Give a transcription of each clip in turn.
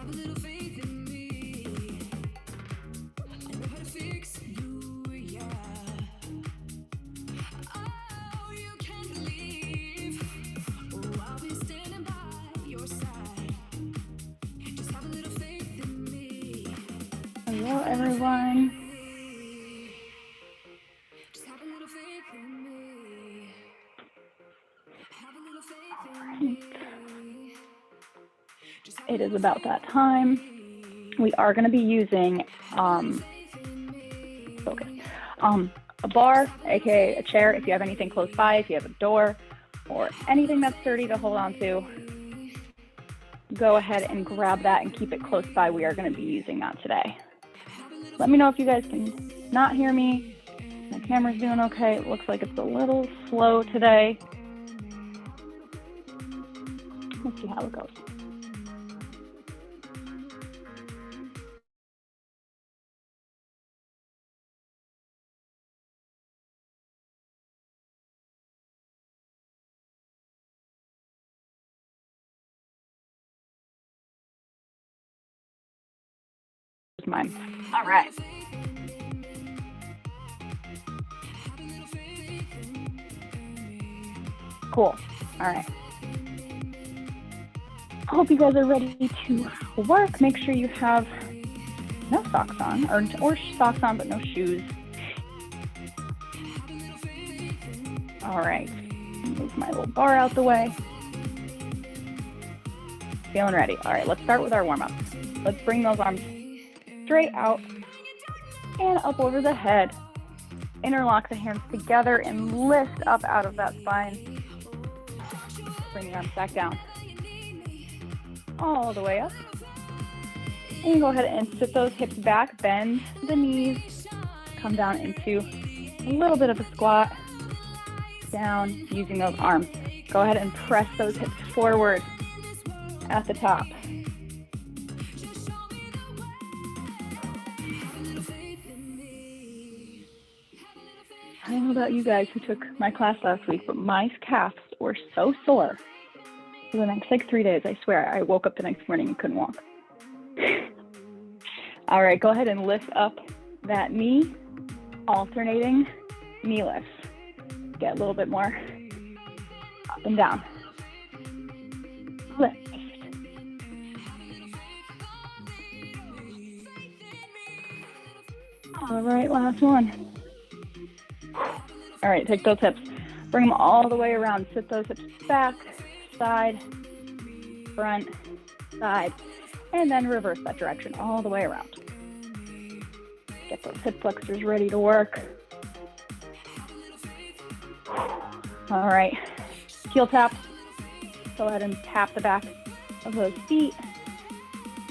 Hello, everyone. It is about that time. We are going to be using a bar, aka a chair. If you have anything close by, if you have a door or anything that's sturdy to hold on to, go ahead and grab that and keep it close by. We are going to be using that today. Let me know if you guys can not hear me. My camera's doing okay. It looks like it's a little slow today. Let's see how it goes. Mine. All right. Cool. All right. I hope you guys are ready to work. Make sure you have no socks on, or socks on but no shoes. All right. Move my little bar out the way. Feeling ready. All right, let's start with our warm-up. Let's bring those arms straight out and up over the head. Interlock the hands together and lift up out of that spine. Bring the arms back down. All the way up. And go ahead and sit those hips back, bend the knees, come down into a little bit of a squat, down using those arms. Go ahead and press those hips forward at the top. I don't know about you guys who took my class last week, but my calves were so sore for the next 3 days. I swear, I woke up the next morning and couldn't walk. All right, go ahead and lift up that knee, alternating knee lifts. Get a little bit more up and down. Lift. All right, last one. All right, take those hips, bring them all the way around. Sit those hips back, side, front, side, and then reverse that direction all the way around. Get those hip flexors ready to work. All right, heel tap. Go ahead and tap the back of those feet.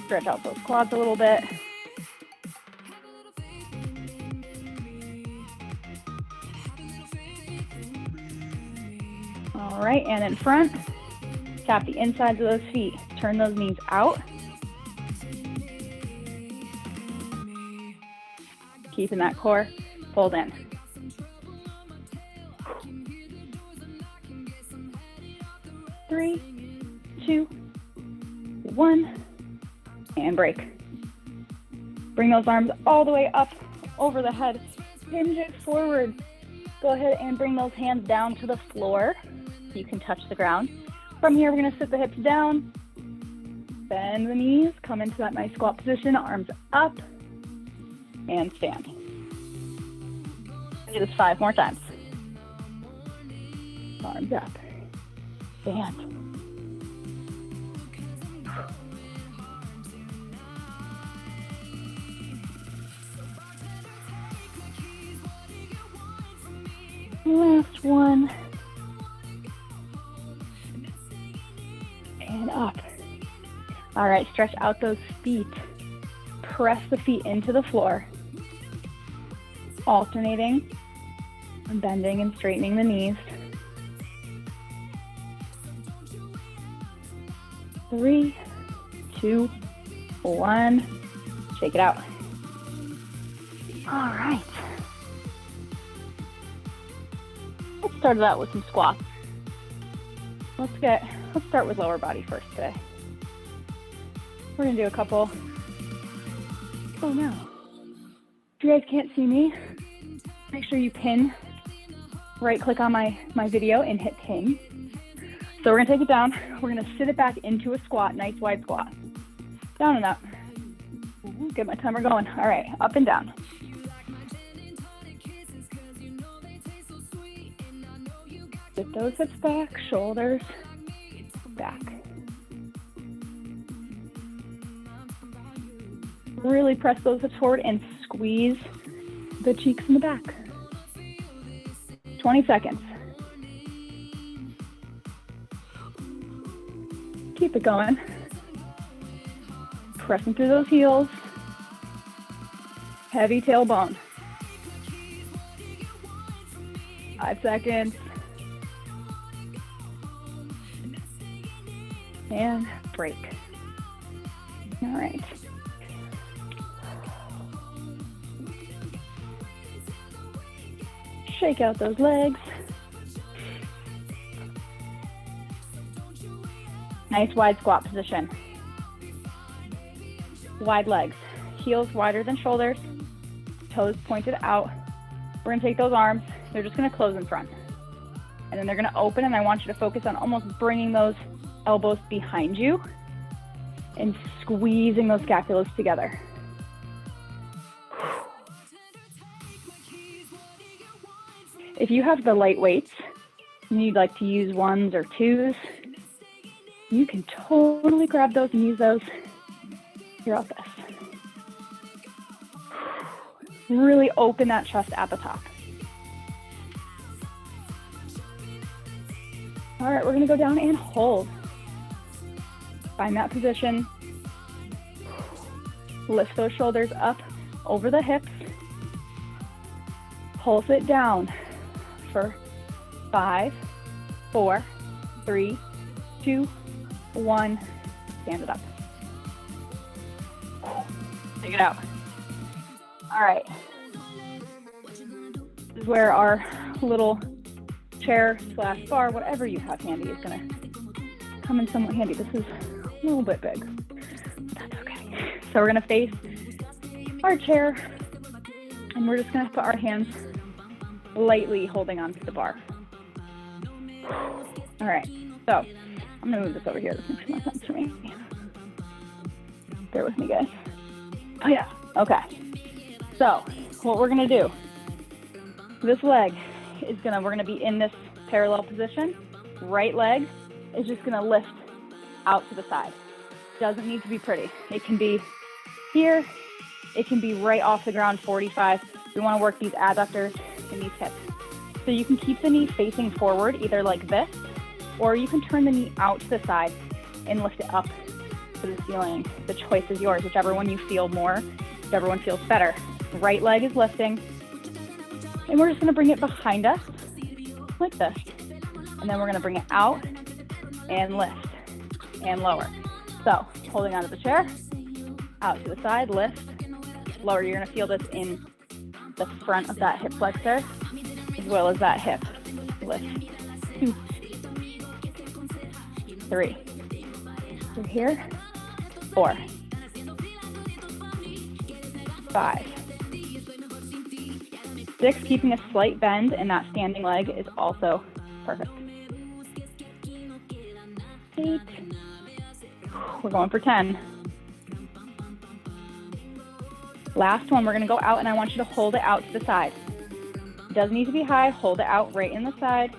Stretch out those quads a little bit. All right, and in front, tap the insides of those feet. Turn those knees out. Keeping that core pulled in. Three, two, one, and break. Bring those arms all the way up over the head. Hinge it forward. Go ahead and bring those hands down to the floor. You can touch the ground. From here, we're going to sit the hips down, bend the knees, come into that nice squat position, arms up, and stand. Do this 5 more times. Arms up, stand. Last one. And up. All right, stretch out those feet. Press the feet into the floor. Alternating, and bending and straightening the knees. 3, 2, 1. Shake it out. All right. Let's start it out with some squats. Let's start with lower body first today. We're gonna do a couple. Oh no. If you guys can't see me, make sure you pin. Right click on my video and hit pin. So we're gonna take it down. We're gonna sit it back into a squat, nice wide squat. Down and up. Get my timer going. All right, up and down. Get those hips back, shoulders back. Really press those hips forward and squeeze the cheeks in the back. 20 seconds. Keep it going. Pressing through those heels. Heavy tailbone. 5 seconds. And break. All right. Shake out those legs. Nice wide squat position. Wide legs. Heels wider than shoulders. Toes pointed out. We're gonna take those arms. They're just gonna close in front. And then they're gonna open, and I want you to focus on almost bringing those elbows behind you and squeezing those scapulas together. If you have the light weights and you'd like to use 1s or 2s, you can totally grab those and use those throughout this. Really open that chest at the top. All right, we're gonna go down and hold. Find that position. Lift those shoulders up over the hips. Pulse it down for 5, 4, 3, 2, 1. Stand it up. Take it out. All right. This is where our little chair / bar, whatever you have handy, is gonna come in somewhat handy. This is a little bit big, but that's okay. So we're gonna face our chair, and we're just gonna put our hands lightly holding onto the bar. All right, so I'm gonna move this over here. This makes more sense for me. Bear with me, guys. Oh yeah, okay. So what we're gonna do, this leg is we're gonna be in this parallel position. Right leg is just gonna lift out to the side. Doesn't need to be pretty. It can be here, it can be right off the ground, 45. We wanna work these adductors and these hips. So you can keep the knee facing forward, either like this, or you can turn the knee out to the side and lift it up to the ceiling. The choice is yours, whichever one you feel more, whichever one feels better. Right leg is lifting, and we're just gonna bring it behind us like this. And then we're gonna bring it out and lift and lower. So holding onto the chair, out to the side, lift, lower. You're gonna feel this in the front of that hip flexor, as well as that hip. Lift, 2, 3. Through here, 4, 5, 6. Keeping a slight bend in that standing leg is also perfect. 8. We're going for 10. Last one, we're gonna go out, and I want you to hold it out to the side. It doesn't need to be high, hold it out right in the side.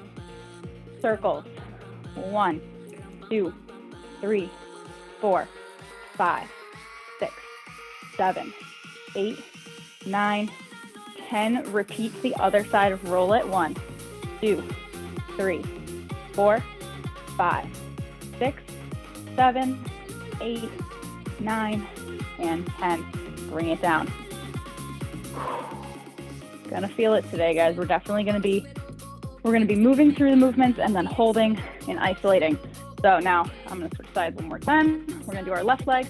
Circles. 1, 2, 3, 4, 5, 6, 7, 8, 9, 10. Repeat the other side. Roll it. 1, 2, 3, 4, 5, 6, 7, 8, 9, and 10. Bring it down. Gonna feel it today, guys. We're definitely gonna be moving through the movements and then holding and isolating. So now I'm gonna switch sides one more time. We're gonna do our left leg.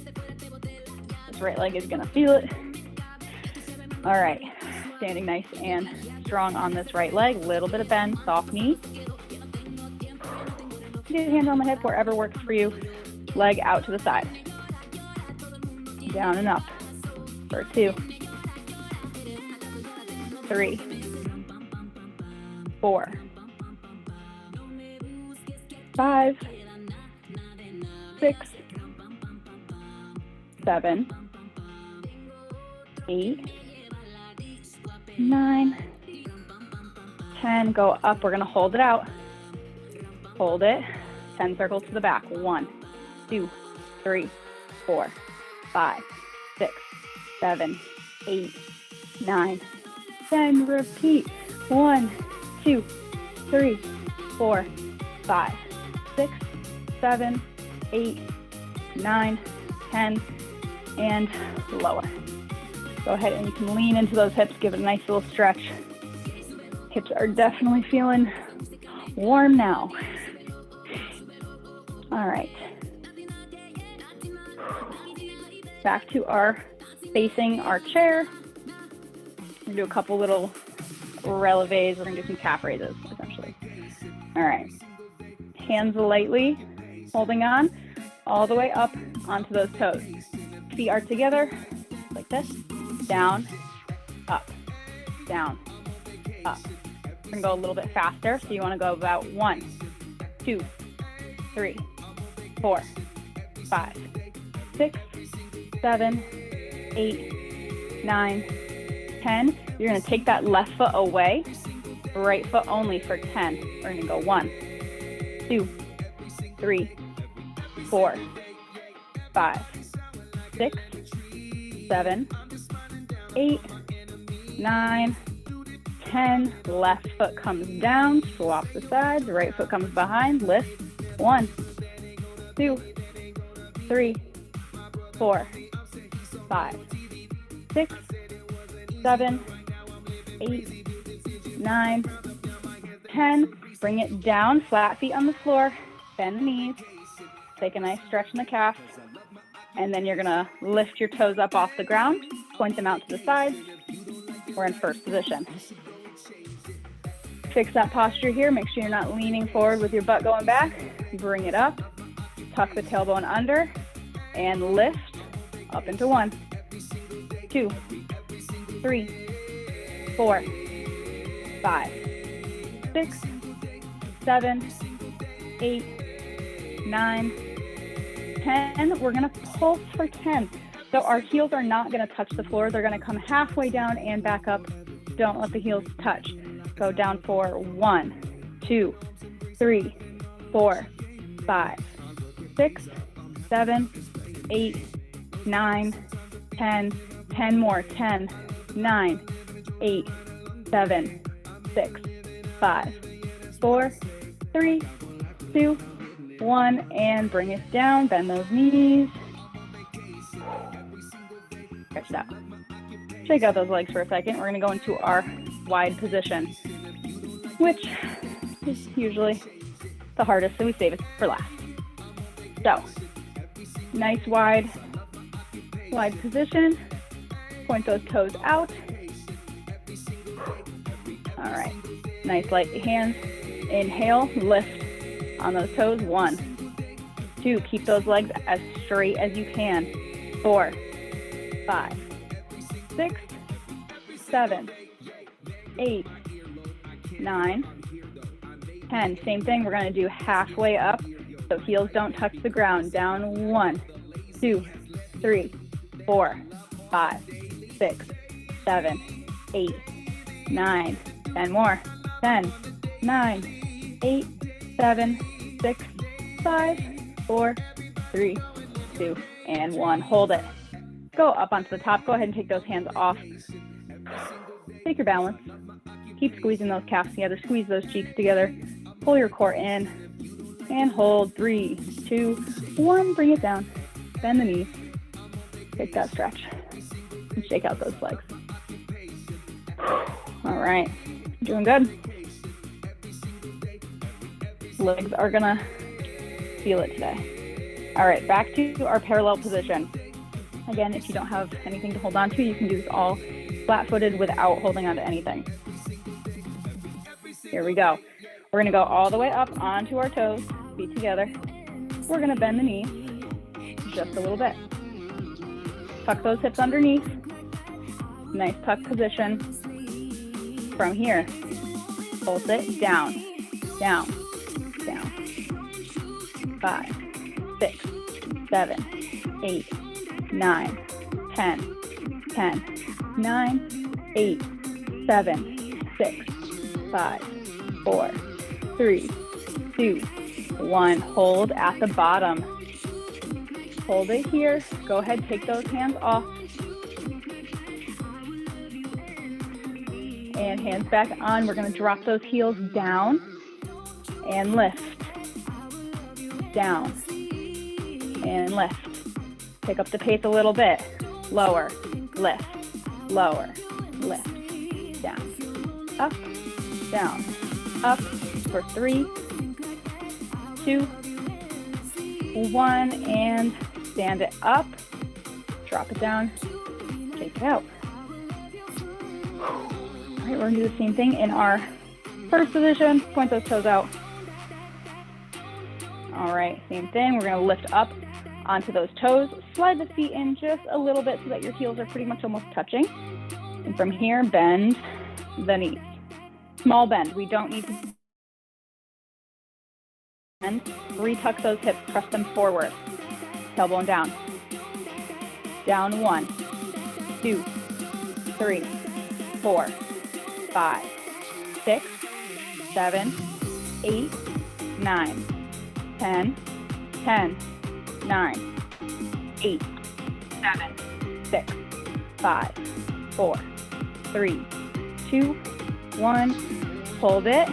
This right leg is gonna feel it. All right, standing nice and strong on this right leg. Little bit of bend, soft knee. Get your hand on the hip, wherever works for you. Leg out to the side. down and up for 2, 3, 4, 5, 6, 7, 8, 9, 10. Go up. We're going to hold it out. Hold it. 10 circles to the back. 1, 2, 3, 4, 5, 6, 7, 8, 9, 10. Repeat. 1, 2, 3, 4, 5, 6, 7, 8, 9, 10, and lower. Go ahead and you can lean into those hips, give it a nice little stretch. Hips are definitely feeling warm now. All right. Back to our facing our chair. We're gonna do a couple little releves. We're gonna do some calf raises, essentially. All right. Hands lightly holding on all the way up onto those toes. Feet are together like this. Down, up, down, up. We're gonna go a little bit faster. So you wanna go about 1, 2, 3, 4, 5, 6, 7, 8, 9, 10. You're gonna take that left foot away, right foot only for 10. We're gonna go 1, 2, 3, 4, 5, 6, 7, 8, 9, 10. Left foot comes down, swap the sides, right foot comes behind, lift. 1, 2, 3, 4, 5, 6, 7, 8, 9, 10. Bring it down, flat feet on the floor, bend the knees, take a nice stretch in the calves, and then you're gonna lift your toes up off the ground, point them out to the sides. We're in first position. Fix that posture here. Make sure you're not leaning forward with your butt going back. Bring it up, tuck the tailbone under, and lift up into 1, 2, 3, 4, 5, 6, 7, 8, 9, 10. We're gonna pulse for 10. So our heels are not gonna touch the floor. They're gonna come halfway down and back up. Don't let the heels touch. Go down for 1, 2, 3, 4, 5, 6, 7, 8, 9, 10. 10 more. 10, 9, 8, 7, 6, 5, 4, 3, 2, 1, and bring it down. Bend those knees. Stretch it out. Shake out those legs for a second. We're going to go into our wide position, which is usually the hardest, so we save it for last. So, nice wide position. Point those toes out. All right. Nice light hands. Inhale, lift on those toes. 1, 2, keep those legs as straight as you can. 4, 5, 6, 7, 8, 9, 10. Same thing, we're gonna do halfway up, so heels don't touch the ground. Down 1, 2, 3, 4, 5, 6, 7, 8, 9, 10 more. 10, 9, 8, 7, 6, 5, 4, 3, 2, and 1. Hold it. Go up onto the top. Go ahead and take those hands off. Take your balance. Keep squeezing those calves together. Squeeze those cheeks together. Pull your core in and hold. 3, 2, 1. Bring it down. Bend the knees. Take that stretch and shake out those legs. All right. Doing good. Legs are gonna feel it today. All right, back to our parallel position. Again, if you don't have anything to hold on to, you can do this all flat-footed without holding on to anything. Here we go. We're gonna go all the way up onto our toes, feet together. We're gonna bend the knees just a little bit. tuck those hips underneath. Nice tuck position. From here, pulse it down, down, down. 5, 6, 7, 8, 9, 10, 10, 9, 8, 7, 6, 5, 4, 3, 2, 1. Hold at the bottom. Hold it here. Go ahead, take those hands off. And hands back on. We're going to drop those heels down and lift. Down and lift. Pick up the pace a little bit. Lower, lift, lower, lift. Down, up, down, up for 3, 2, 1, and stand it up. Drop it down, take it out. All right, we're gonna do the same thing in our first position. Point those toes out. All right, same thing. We're gonna lift up onto those toes. Slide the feet in just a little bit so that your heels are pretty much almost touching. And from here, bend the knees. Small bend. We don't need to bend. Retuck those hips. Press them forward. Tailbone down. Down 1, 2, 3, 4, 5, 6, 7, 8, 9, 10, 10, 9, 8, 7, 6, 5, 4, 3, 2, 1. Hold it.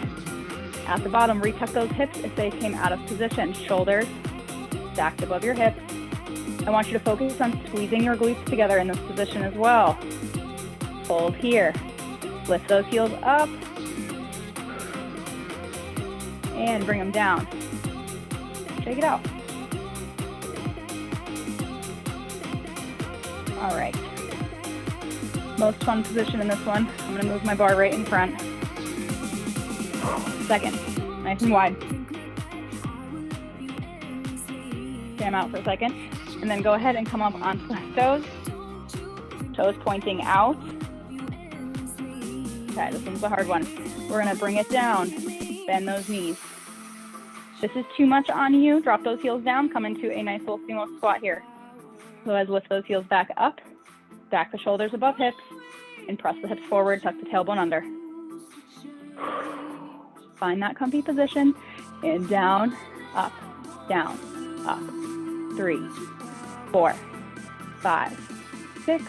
At the bottom, retuck those hips if they came out of position. Shoulders stacked above your hips. I want you to focus on squeezing your glutes together in this position as well. Hold here. Lift those heels up. And bring them down. Shake it out. All right. Most fun position in this one. I'm gonna move my bar right in front. Second, nice and wide. Jam out for a second. And then go ahead and come up onto the toes. Toes pointing out. Okay, this one's a hard one. We're gonna bring it down. Bend those knees. If this is too much on you, drop those heels down. Come into a nice little sumo squat here. Otherwise, lift those heels back up. Stack the shoulders above hips. And press the hips forward, tuck the tailbone under. Find that comfy position. And down, up, down, up. 3, 4, 5, 6,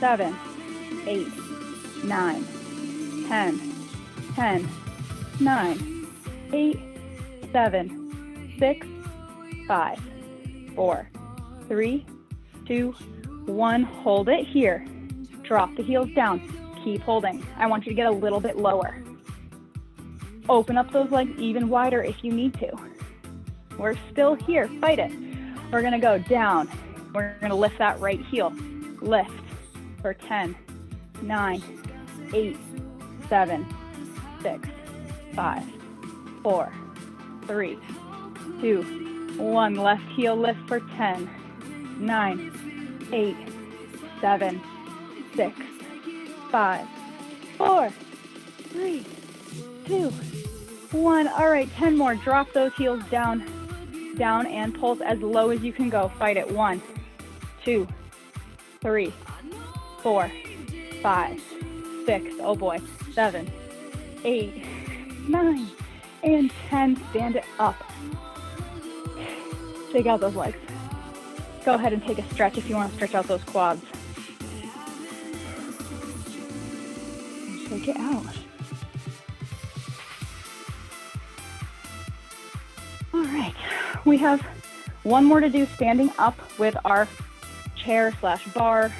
7, 8, 9, 10, 10, 9, 8, 7, 6, 5, 4, 3, 2, 1. Hold it here. Drop the heels down. Keep holding. I want you to get a little bit lower. Open up those legs even wider if you need to. We're still here. Fight it. We're going to go down. We're going to lift that right heel. Lift for 10, 9, 8, 7, 6, 5, 4, 3, 2, 1. Left heel lift for 10, 9, 8, 7, 6, 5, 4, 3, 2, 1. All right, 10 more. Drop those heels down, down, and pulse as low as you can go. Fight it. 1, 2, 3, 4, 5, 6. Oh boy. 7, 8, 9, and 10. Stand it up. Shake out those legs. Go ahead and take a stretch if you want to stretch out those quads. Shake it out. All right, we have one more to do, standing up with our chair/bar.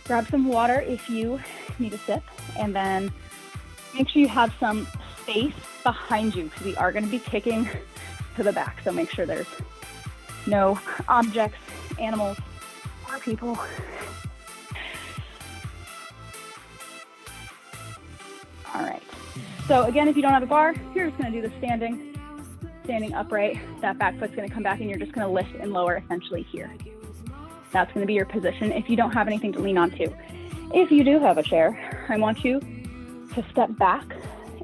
Grab some water if you need a sip, and then make sure you have some space behind you, because we are going to be kicking to the back. So make sure there's no objects, animals, or people. All right. So again, if you don't have a bar, you're just going to do the standing upright. That back foot's going to come back, and you're just going to lift and lower essentially here. That's going to be your position if you don't have anything to lean onto. If you do have a chair, I want you to step back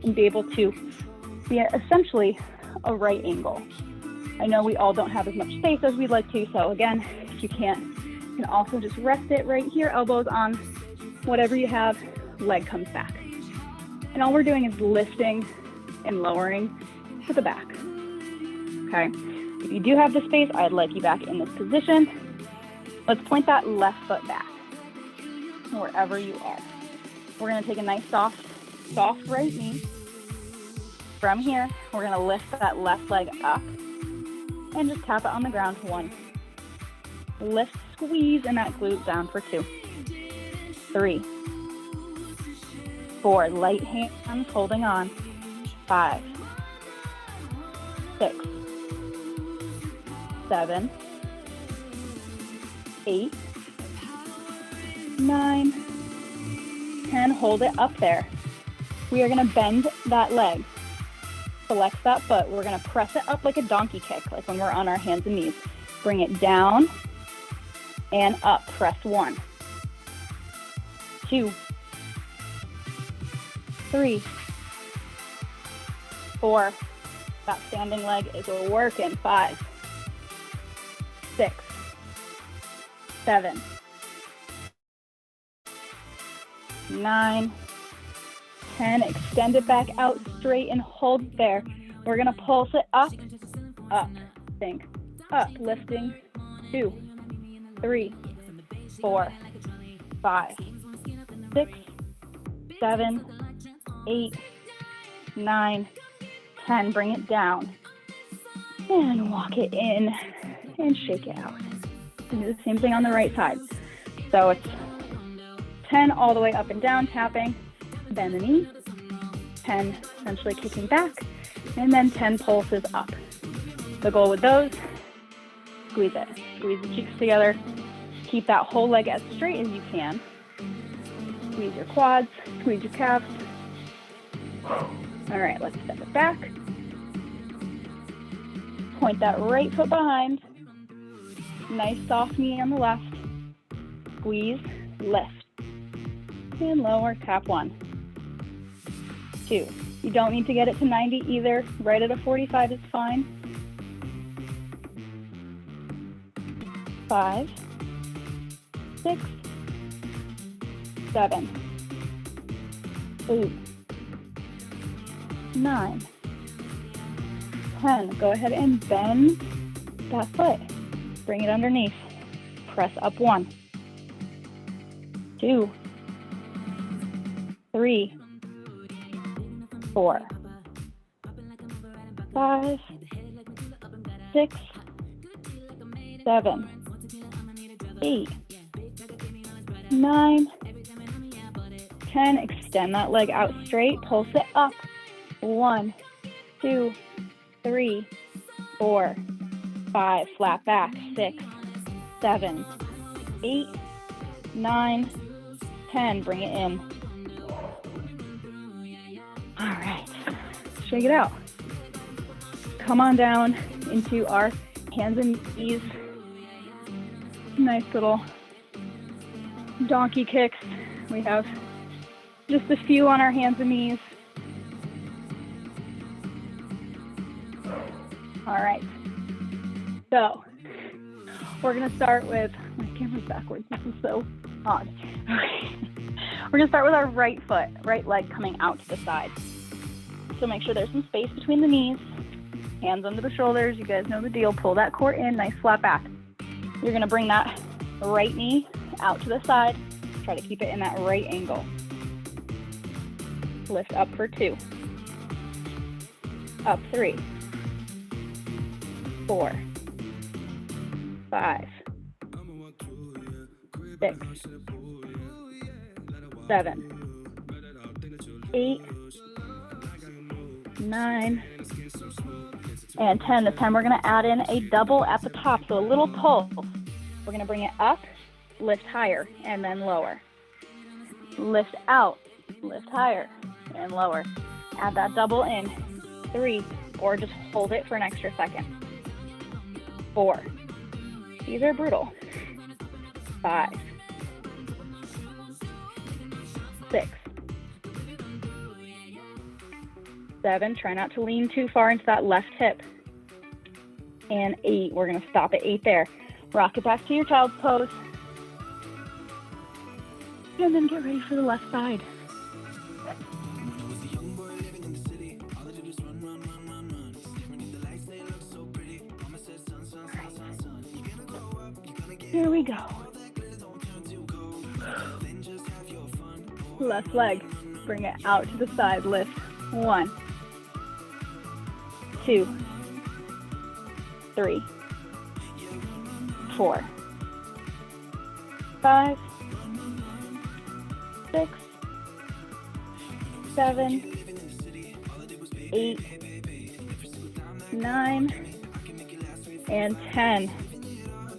and be able to be at essentially a right angle. I know we all don't have as much space as we'd like to, so again, if you can't, you can also just rest it right here, elbows on whatever you have, leg comes back. And all we're doing is lifting and lowering to the back, okay? If you do have the space, I'd like you back in this position. Let's point that left foot back, wherever you are. We're gonna take a nice soft right knee. From here, we're gonna lift that left leg up and just tap it on the ground. 1. Lift, squeeze in that glute down for 2. 3. 4, light hands holding on. 5. 6. 7. 8. 9. 10, hold it up there. We are gonna bend that leg. Flex that foot. We're gonna press it up like a donkey kick, like when we're on our hands and knees. Bring it down and up. Press 1, 2, 3, 4. That standing leg is working. 5, 6, 7, 9, 10. Extend it back out straight and hold there. We're gonna pulse it up, up, think, up, lifting. 2, 3, 4, 5, 6, 7, 8, 9, 10. Bring it down and walk it in and shake it out. And do the same thing on the right side. So it's 10 all the way up and down, tapping. Bend the knee, 10 essentially kicking back, and then 10 pulses up. The goal with those, squeeze it. Squeeze the cheeks together. Keep that whole leg as straight as you can. Squeeze your quads, squeeze your calves. All right, let's step it back. Point that right foot behind. Nice soft knee on the left. Squeeze, lift, and lower, tap 1. 2. You don't need to get it to 90 either. Right at a 45 is fine. 5, 6, 7, 8, 9, 10. Go ahead and bend that foot. Bring it underneath. Press up 1, 2, 3, 4, 5, 6, 7, 8, 9, 10. Extend that leg out straight. Pulse it up. 1, 2, 3, 4, 5. Flat back. 6, 7, 8, 9, 10. Bring it in. All right, shake it out. Come on down into our hands and knees. Nice little donkey kicks. We have just a few on our hands and knees. All right, so we're gonna start with, my camera's backwards, this is so odd. Okay. We're gonna start with our right foot, right leg coming out to the side. So make sure there's some space between the knees, hands under the shoulders, you guys know the deal. Pull that core in, nice flat back. You're gonna bring that right knee out to the side, try to keep it in that right angle. Lift up for 2, up 3, 4, 5, 6, 7, 8, 9, and 10. This time we're going to add in a double at the top, so a little pulse. We're going to bring it up, lift higher, and then lower. Lift out, lift higher, and lower. Add that double in. 3, or just hold it for an extra second. 4. These are brutal. 5, 6, 7. Try not to lean too far into that left hip. And 8. We're going to stop at 8 there. Rock it back to your child's pose. And then get ready for the left side. Here we go. Left leg. Bring it out to the side. Lift. 1, 2, 3, 4, 5, 6, 7, 8, 9, and 10.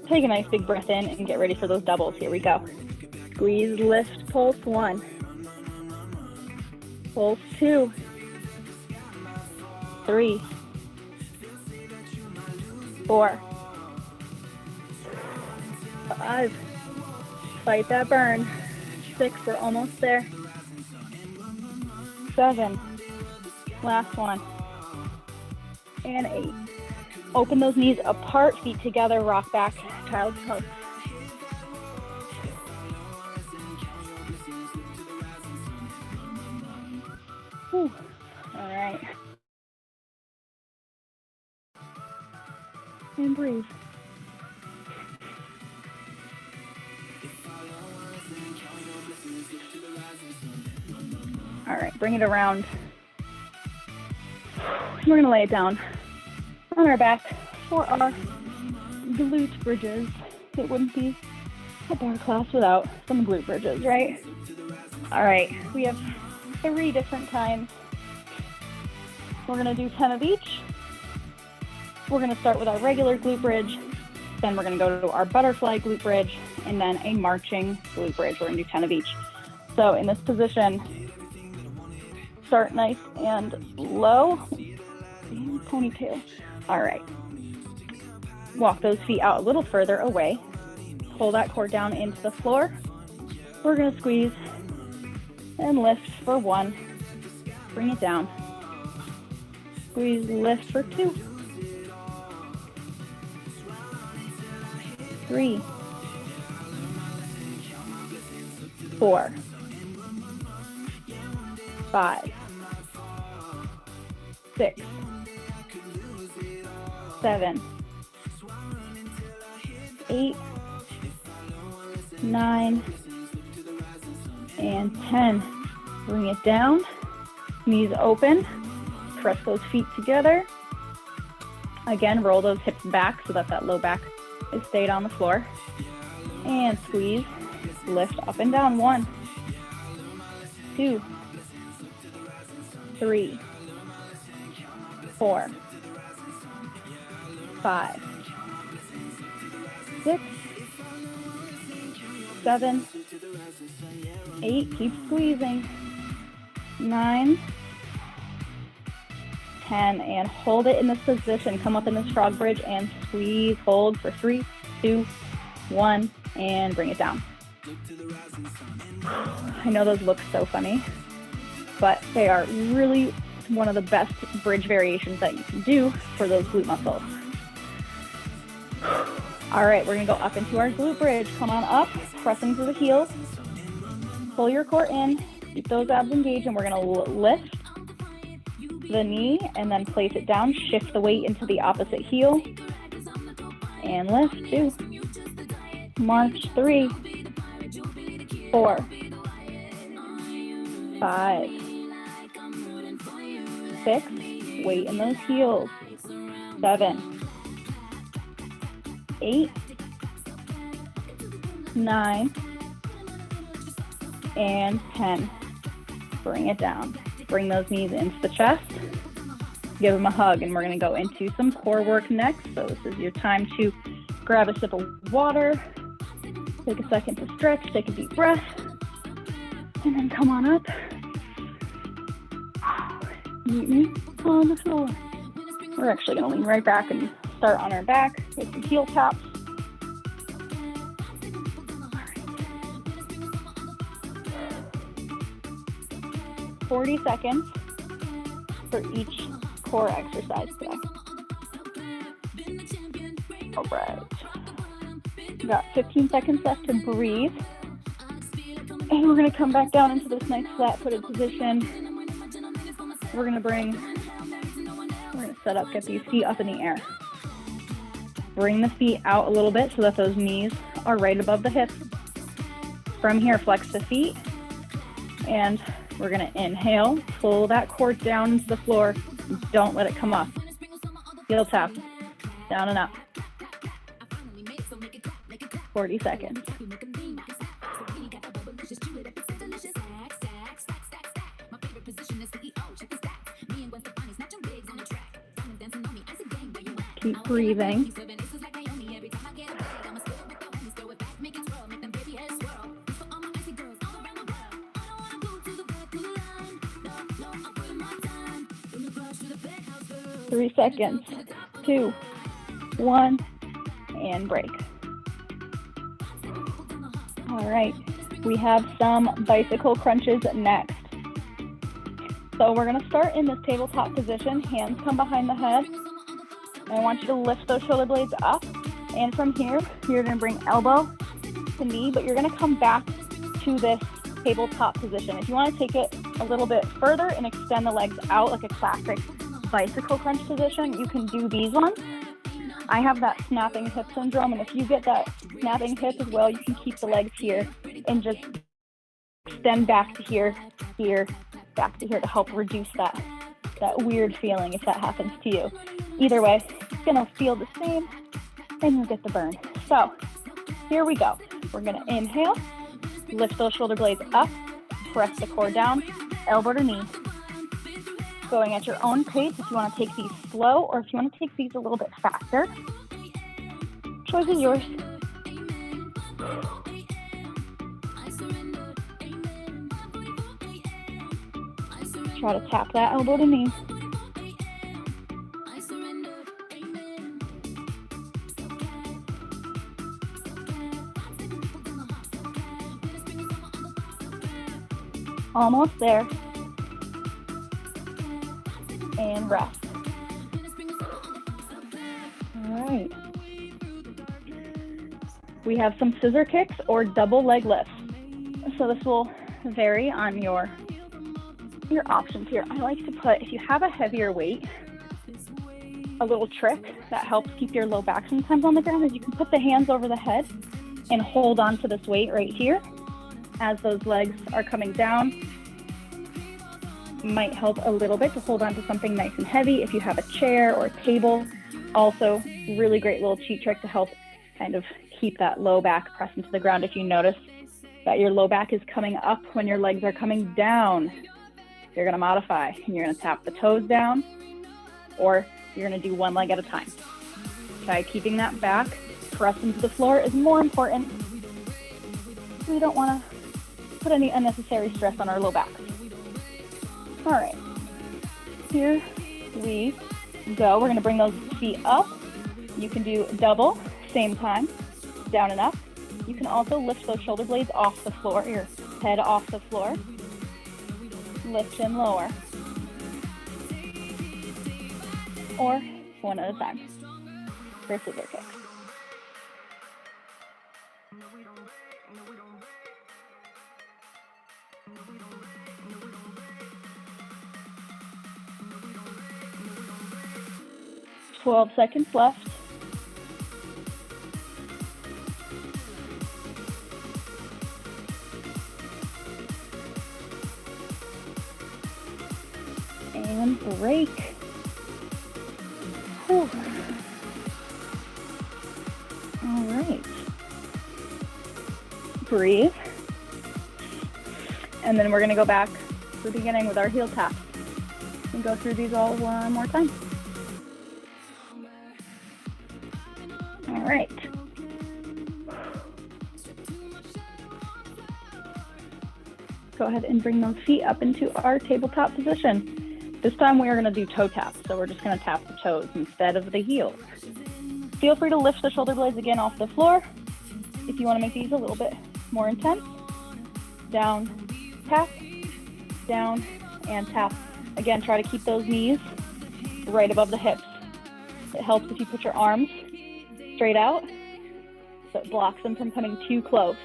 Take a nice big breath in and get ready for those doubles. Here we go. Squeeze, lift, pulse 1. Pulse 2. 3, 4, 5. Fight that burn. 6, we're almost there. 7, last one. And 8. Open those knees apart, feet together, rock back, child's pose. Whew. All right. And breathe. All right, bring it around. We're going to lay it down on our back for our glute bridges. It wouldn't be a bar class without some glute bridges, right? All right, we have 3 different kinds. We're going to do 10 of each. We're going to start with our regular glute bridge, then we're going to go to our butterfly glute bridge, and then a marching glute bridge. We're going to do 10 of each. So in this position, start nice and low, and ponytail. All right. Walk those feet out a little further away. Pull that core down into the floor. We're going to squeeze and lift for 1. Bring it down. Squeeze, lift for 2. 3, 4, 5, 6, 7, 8, 9, and 10. Bring it down, knees open, press those feet together. Again, roll those hips back so that that low back is stayed on the floor. And squeeze, lift up and down. 1, 2, 3, 4, 5, 6, 7, 8, keep squeezing, 9, 10, and hold it in this position. Come up in this frog bridge and squeeze, hold for 3, 2, 1, and bring it down. I know those look so funny, but they are really one of the best bridge variations that you can do for those glute muscles. All right, we're gonna go up into our glute bridge. Come on up, pressing through the heels. Pull your core in, keep those abs engaged, and we're gonna lift the knee and then place it down. Shift the weight into the opposite heel. And lift 2. March 3, 4, 5, 6, weight in those heels. 7, 8, 9, and 10. Bring it down. Bring those knees into the chest. Give them a hug, and we're going to go into some core work next. So this is your time to grab a sip of water. Take a second to stretch. Take a deep breath. And then come on up. Meet me on the floor. We're actually going to lean right back and start on our back with some heel taps. 40 seconds for each core exercise today. All right. We got 15 seconds left to breathe. And we're gonna come back down into this nice flat-footed position. We're gonna set up, get these feet up in the air. Bring the feet out a little bit so that those knees are right above the hips. From here, flex the feet. And we're gonna inhale, pull that core down into the floor. Don't let it come up. Heel tap, down and up. 40 seconds. Keep breathing. Three seconds, 2, 1, and break. All right, we have some bicycle crunches next. So we're gonna start in this tabletop position. Hands come behind the head. I want you to lift those shoulder blades up. And from here, you're gonna bring elbow to knee, but you're gonna come back to this tabletop position. If you wanna take it a little bit further and extend the legs out like a classic bicycle crunch position, you can do these ones. I have that snapping hip syndrome, and if you get that snapping hip as well, you can keep the legs here and just extend back to here, back to here to help reduce that weird feeling if that happens to you. Either way, it's gonna feel the same and you'll get the burn. So here we go. We're gonna inhale, lift those shoulder blades up, press the core down, elbow to knee. Going at your own pace if you want to take these slow or if you want to take these a little bit faster. Choice is yours. Try to tap that elbow to knee. Almost there. And rest. All right. We have some scissor kicks or double leg lifts. So this will vary on your options here. I like to put, if you have a heavier weight, a little trick that helps keep your low back sometimes on the ground is you can put the hands over the head and hold on to this weight right here as those legs are coming down. Might help a little bit to hold on to something nice and heavy. If you have a chair or a table, also really great little cheat trick to help kind of keep that low back pressed into the ground. If you notice that your low back is coming up when your legs are coming down, you're gonna modify and you're gonna tap the toes down, or you're gonna do one leg at a time. Okay, keeping that back pressed into the floor is more important. We don't wanna put any unnecessary stress on our low back. All right, here we go. We're gonna bring those feet up. You can do double, same time, down and up. You can also lift those shoulder blades off the floor, your head off the floor. Lift and lower. Or one at a time for scissor kicks. $12 seconds left. And break. Whew. All right. Breathe. And then we're going to go back to the beginning with our heel tap and go through these all one more time. All right. Go ahead and bring those feet up into our tabletop position. This time we are going to do toe taps, so we're just going to tap the toes instead of the heels. Feel free to lift the shoulder blades again off the floor if you want to make these a little bit more intense. Down, tap, down, and tap. Again, try to keep those knees right above the hips. It helps if you put your arms straight out, so it blocks them from coming too close.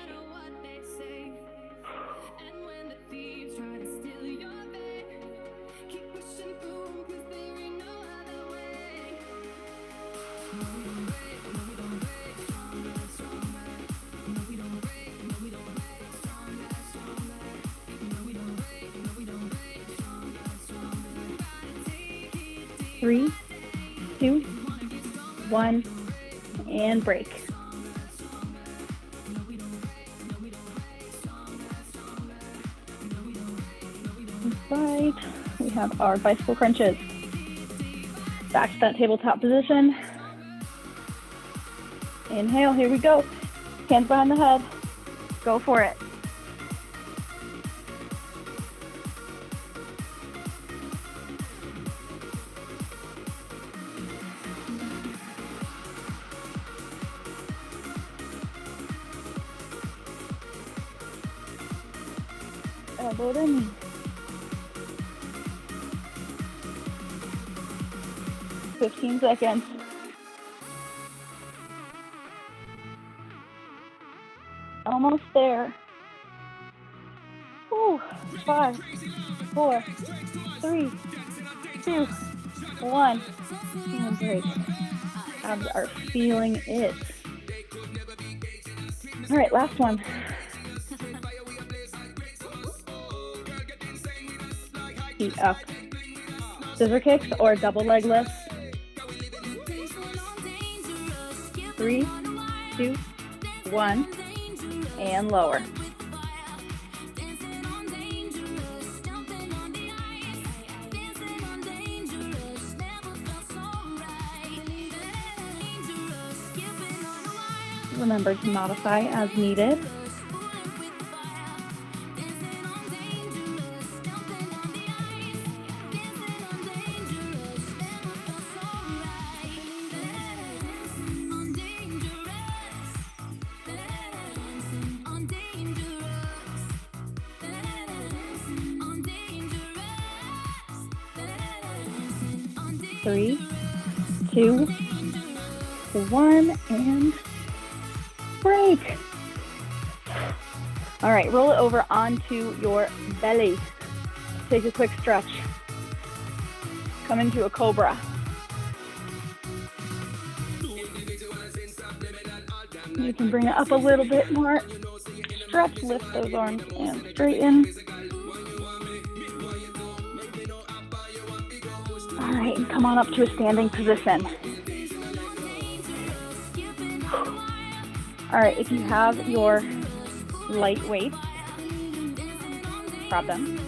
Three, two, one, and break. Right, we have our bicycle crunches. Back to that tabletop position. Inhale, here we go. Hands behind the head. Go for it. Elbow to knee. Fifteen seconds. Almost there. Ooh, 5, 4, 3, 2, 1. And break. Abs are feeling it. All right, last one. Feet up. Scissor kicks or double leg lifts. 3, 2, 1, and lower. Remember to modify as needed. Three, two, one, and break. All right, roll it over onto your belly. Take a quick stretch. Come into a cobra. You can bring it up a little bit more. Stretch, lift those arms and straighten. All right, and come on up to a standing position. All right, if you have your light weights, grab them.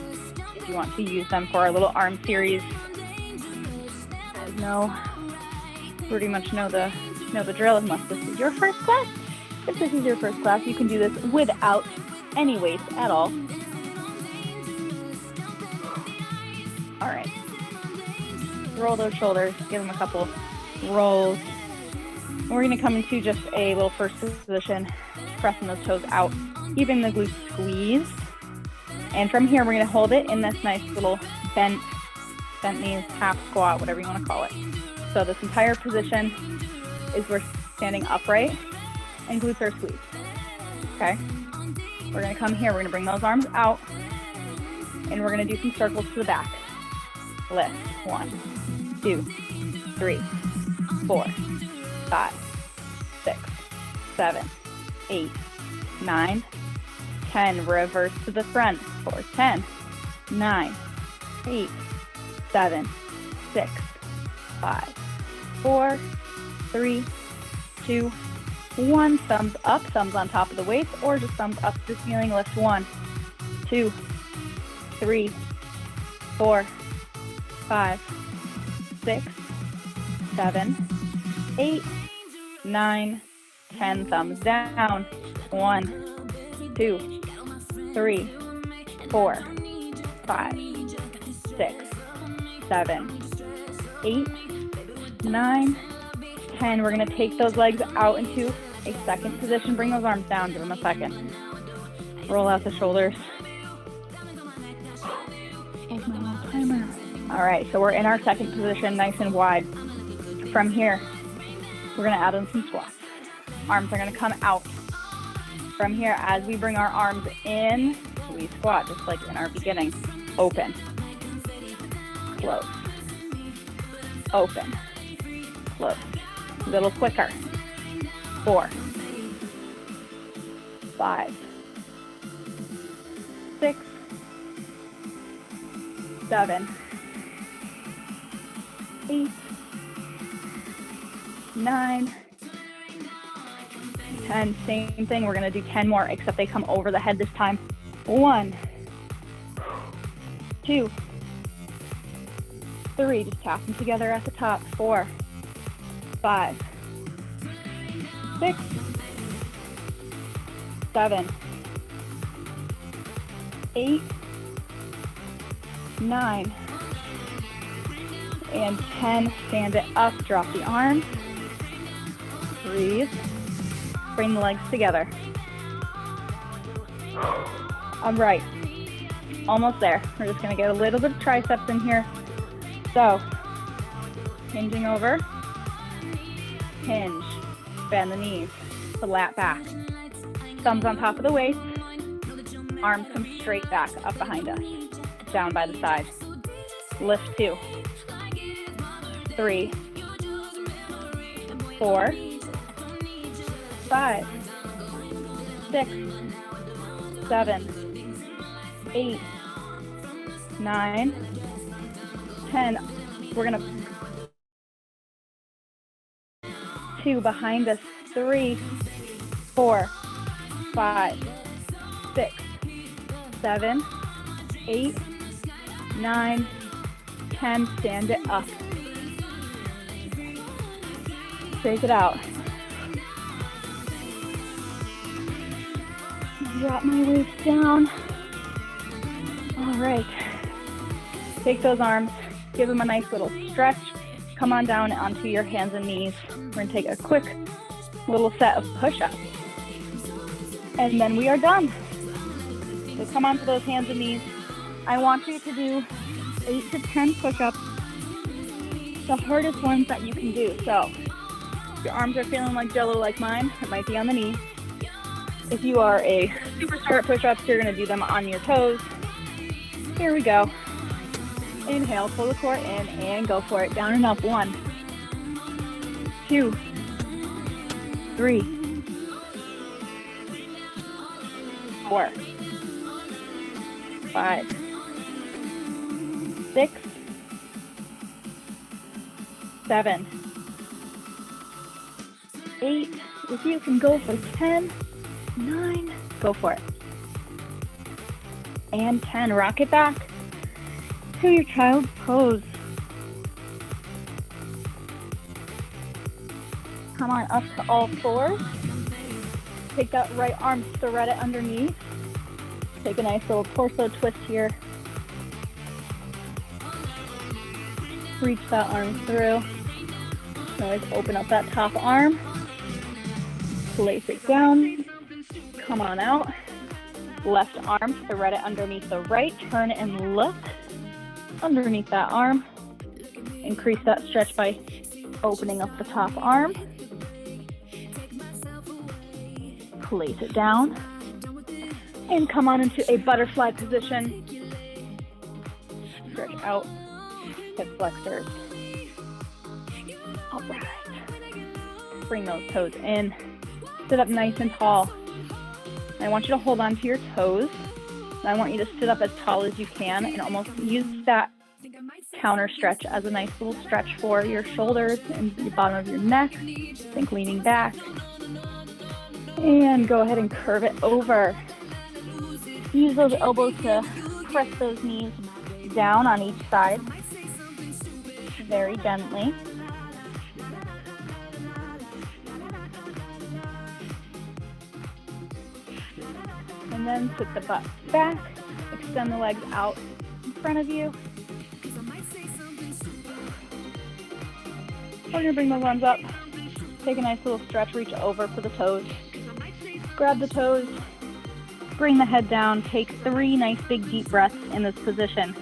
If you want to use them for our little arm series, pretty much know the drill. Unless this is your first class. If this is your first class, you can do this without any weights at all. All right. Roll those shoulders, give them a couple rolls. And we're going to come into just a little first position, pressing those toes out, keeping the glutes squeezed. And from here, we're going to hold it in this nice little bent knees, half squat, whatever you want to call it. So this entire position is we're standing upright and glutes are squeezed. Okay? We're going to come here, we're going to bring those arms out, and we're going to do some circles to the back. Lift. 1, 2, 3, 4, 5, 6, 7, 8, 9, 10. Reverse to the front for 10, 9, 8, 7, 6, 5, 4, 3, 2, 1. Thumbs up, thumbs on top of the waist, or just thumbs up to the ceiling. Lift 1, 2, 3, 4, 5, 6, 7, 8, 9, 10. Thumbs down. 1, 2, 3, 4, 5, 6, 7, 8, 9, 10. We're going to take those legs out into a second position. Bring those arms down. Give them a second. Roll out the shoulders. Hold my All right, so we're in our second position, nice and wide. From here, we're gonna add in some squats. Arms are gonna come out. From here, as we bring our arms in, we squat, just like in our beginning. Open, close, open, close. A little quicker. 4, 5, 6, 7, 8, 9, 10. Same thing. We're going to do 10 more, except they come over the head this time. 1, 2, 3. Just tap them together at the top. 4, 5, 6, 7, 8, 9, and 10. Stand it up, drop the arms, breathe, bring the legs together. All right, almost there. We're just gonna get a little bit of triceps in here. So, hinging over, hinge, bend the knees, flat back, thumbs on top of the waist, arms come straight back up behind us, down by the side. Lift 2, 3, 4, 5, 6, 7, 8, 9, 10. We're gonna 2 behind us, 3, 4, 5, 6, 7, 8, 9, 10. Stand it up. Shake it out. Drop my waist down. All right. Take those arms, give them a nice little stretch. Come on down onto your hands and knees. We're gonna take a quick little set of push-ups. And then we are done. So come onto those hands and knees. I want you to do 8 to 10 push-ups, the hardest ones that you can do. So if your arms are feeling like jello like mine, it might be on the knee. If you are a superstar at push-ups, you're gonna do them on your toes. Here we go. Inhale, pull the core in and go for it. Down and up. 1, 2, 3, 4, 5, 6, 7, 8. If you can go for 10, 9, go for it. And 10. Rock it back to your child's pose. Come on up to all fours. Take that right arm, thread it underneath. Take a nice little torso twist here. Reach that arm through. Always open up that top arm. Place it down. Come on out. Left arm, thread it underneath the right. Turn and look underneath that arm. Increase that stretch by opening up the top arm. Place it down. And come on into a butterfly position. Stretch out, hip flexors. All right. Bring those toes in. Sit up nice and tall. I want you to hold on to your toes. I want you to sit up as tall as you can and almost use that counter stretch as a nice little stretch for your shoulders and the bottom of your neck. Think leaning back. And go ahead and curve it over. Use those elbows to press those knees down on each side. Very gently. And then sit the butt back. Extend the legs out in front of you. We're going to bring those arms up. Take a nice little stretch, reach over for the toes. Grab the toes, bring the head down, take 3 nice big deep breaths in this position.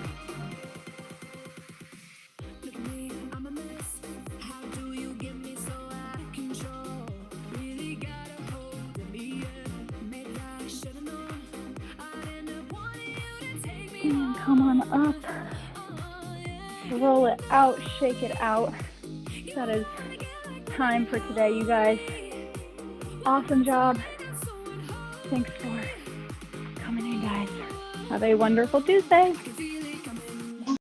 Come on up. Roll it out, shake it out. That is time for today, you guys. Awesome job. Thanks for coming in, guys. Have a wonderful Tuesday.